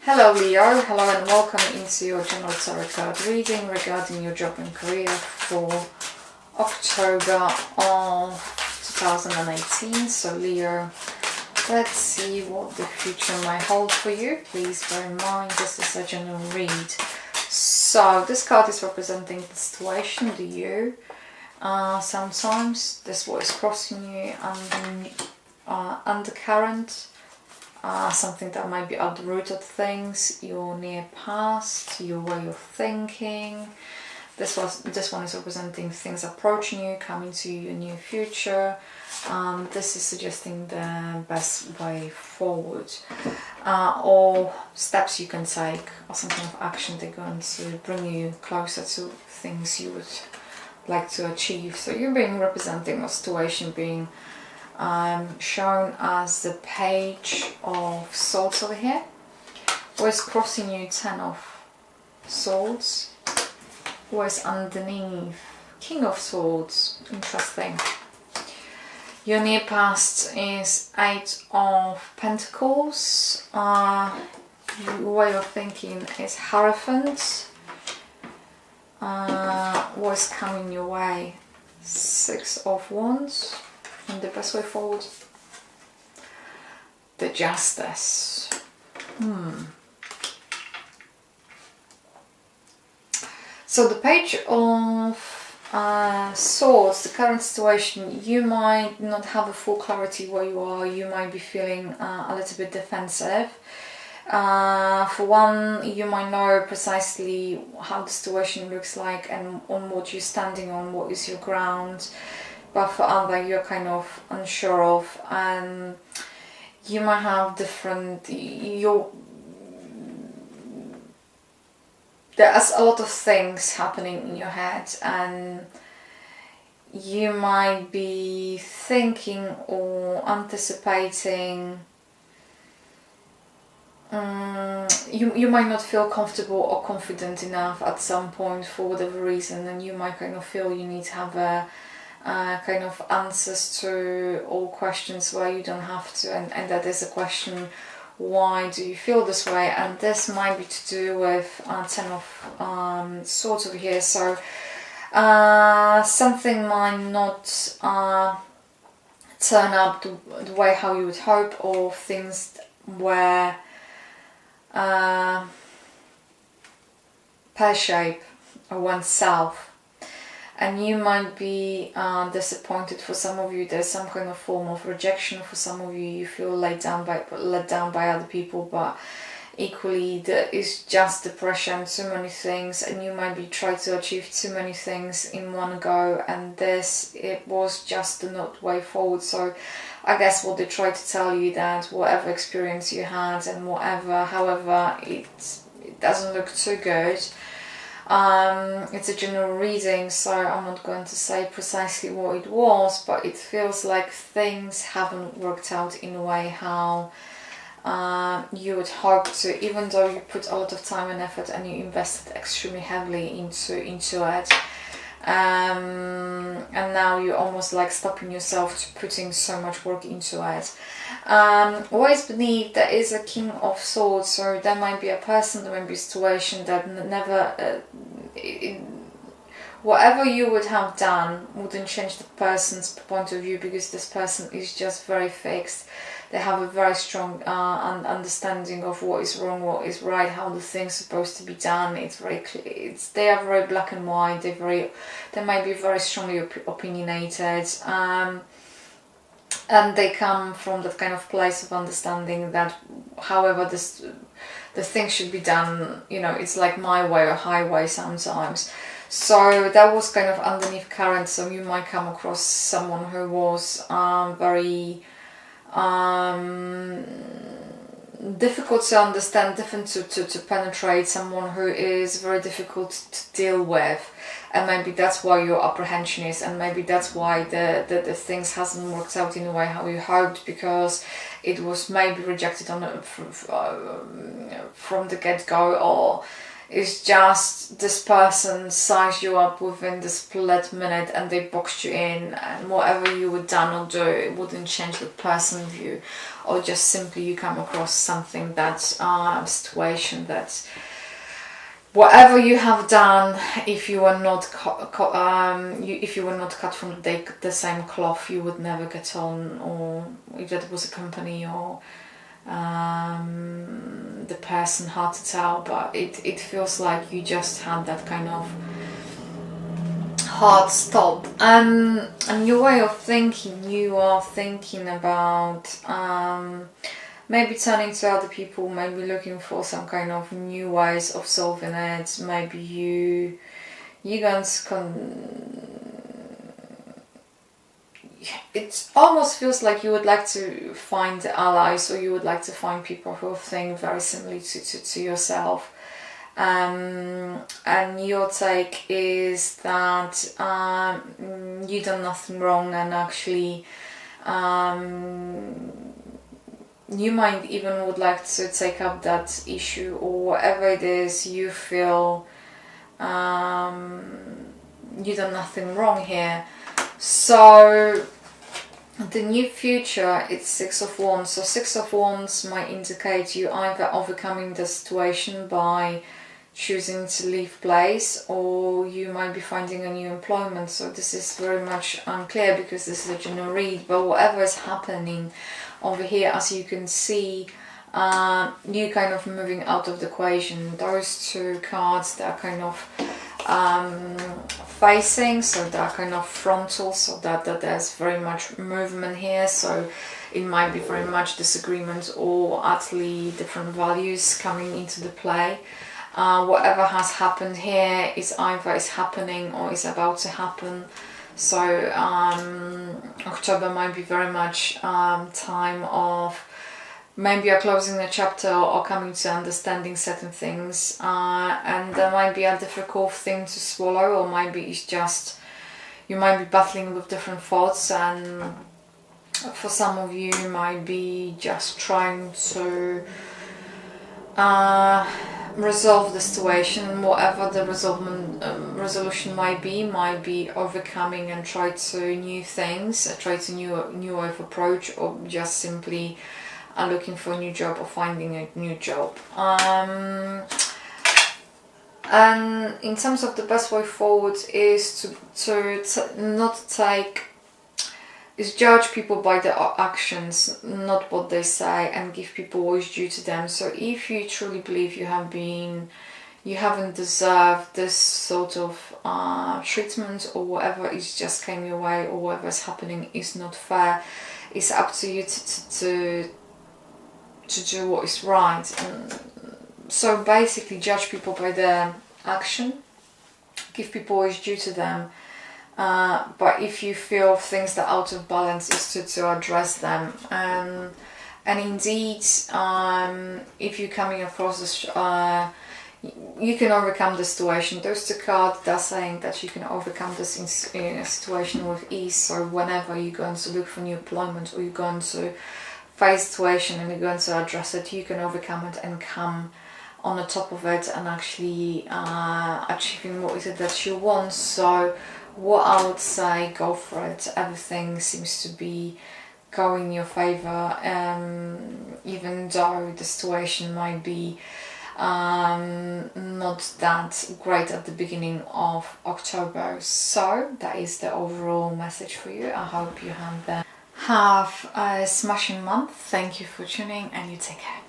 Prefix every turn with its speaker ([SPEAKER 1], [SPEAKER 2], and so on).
[SPEAKER 1] Hello Leo, hello and welcome into your general tarot card reading regarding your job and career for October of 2018. So Leo, let's see what the future might hold for you. Please bear in mind this is a general read. So this card is representing the situation, the you. Sometimes this what is crossing you undercurrent. Something that might be at the root of things, your near past, your way of thinking. This one is representing things approaching you, coming to your near future. This is suggesting the best way forward, or steps you can take, or some kind of action they're going to bring you closer to things you would like to achieve. So you're being representing a situation being shown as the Page of Swords over here, where's crossing you Ten of Swords, where's underneath King of Swords. Interesting. Your near past is Eight of Pentacles. Your way of thinking is Hierophant. What's coming your way? Six of Wands. And the best way forward, the Justice. So the Page of Swords, the current situation, you might not have a full clarity where you are. You might be feeling a little bit defensive. For one, you might know precisely how the situation looks like and on what you're standing on, what is your ground. But for other, you're kind of unsure of, and you might have different. There's a lot of things happening in your head, and you might be thinking or anticipating. You might not feel comfortable or confident enough at some point for whatever reason, and you might kind of feel you need to have a kind of answers to all questions where you don't have to, and that is a question, why do you feel this way? And this might be to do with Ten of Swords over here. So something might not turn up the way how you would hope, or things where pear-shape or oneself. And you might be disappointed. For some of you, there's some kind of form of rejection. For some of you, you feel let down by other people. But equally, there is just depression, too many things, and you might be trying to achieve too many things in one go. And it was just the not way forward. So, I guess what they try to tell you that whatever experience you had and however it doesn't look too good. It's a general reading, so I'm not going to say precisely what it was, but it feels like things haven't worked out in a way how you would hope to, even though you put a lot of time and effort and you invested extremely heavily into it. And now you're almost like stopping yourself to putting so much work into it. Always beneath there is a King of Swords, so there might be a person, there might be a situation that never whatever you would have done wouldn't change the person's point of view, because this person is just very fixed. They have a very strong understanding of what is wrong, what is right, how the thing's supposed to be done. It's very clear. They are very black and white. They might be very strongly opinionated, and they come from that kind of place of understanding that, however the thing should be done, it's like my way or highway sometimes. So that was kind of underneath current. So you might come across someone who was very difficult to understand, different to penetrate, someone who is very difficult to deal with, and maybe that's why your apprehension is, and maybe that's why the things hasn't worked out in a way how you hoped, because it was maybe rejected from the get-go, or It's just this person sized you up within the split minute and they boxed you in, and whatever you would done or do, it wouldn't change the person view, or just simply you come across something that situation that whatever you have done, if you were not if you were not cut from the same cloth, you would never get on, or if that was a company or the person, hard to tell, but it feels like you just had that kind of hard stop. And your way of thinking, you are thinking about maybe turning to other people, maybe looking for some kind of new ways of solving it. Maybe you're going to it almost feels like you would like to find allies, or you would like to find people who think very similarly to yourself. And your take is that you done nothing wrong, and actually you might even would like to take up that issue, or whatever it is you feel you done nothing wrong here. So the new future, it's 6 of Wands. So 6 of Wands might indicate you either overcoming the situation by choosing to leave place, or you might be finding a new employment. So this is very much unclear because this is a general read, but whatever is happening over here, as you can see, you kind of moving out of the equation. Those two cards, they're kind of facing, so they're kind of frontal, so that there's very much movement here. So it might be very much disagreement or utterly different values coming into the play. Whatever has happened here is either is happening or is about to happen. So October might be very much time of maybe you're closing a chapter or coming to understanding certain things, and there might be a difficult thing to swallow, or maybe it's just you might be battling with different thoughts, and for some of you might be just trying to resolve the situation. Whatever the resolution might be overcoming and try to new things, try to new way of approach, or just simply are looking for a new job or finding a new job. And in terms of the best way forward is to not take, is judge people by their actions, not what they say, and give people what is due to them. So if you truly believe you haven't deserved this sort of treatment, or whatever is just came your way, or whatever is happening is not fair, it's up to you to do what is right. And so basically judge people by their action, give people what is due to them, but if you feel things that are out of balance, is to address them. And indeed, if you're coming across this, you can overcome the situation. Those two cards, they're saying that you can overcome this in a situation with ease. So whenever you're going to look for new employment, or you're going to face situation and you're going to address it, you can overcome it and come on the top of it, and actually achieving what is it that you want. So what I would say, go for it. Everything seems to be going in your favor, even though the situation might be not that great at the beginning of October. So that is the overall message for you. I hope you have a smashing month. Thank you for tuning, and you take care.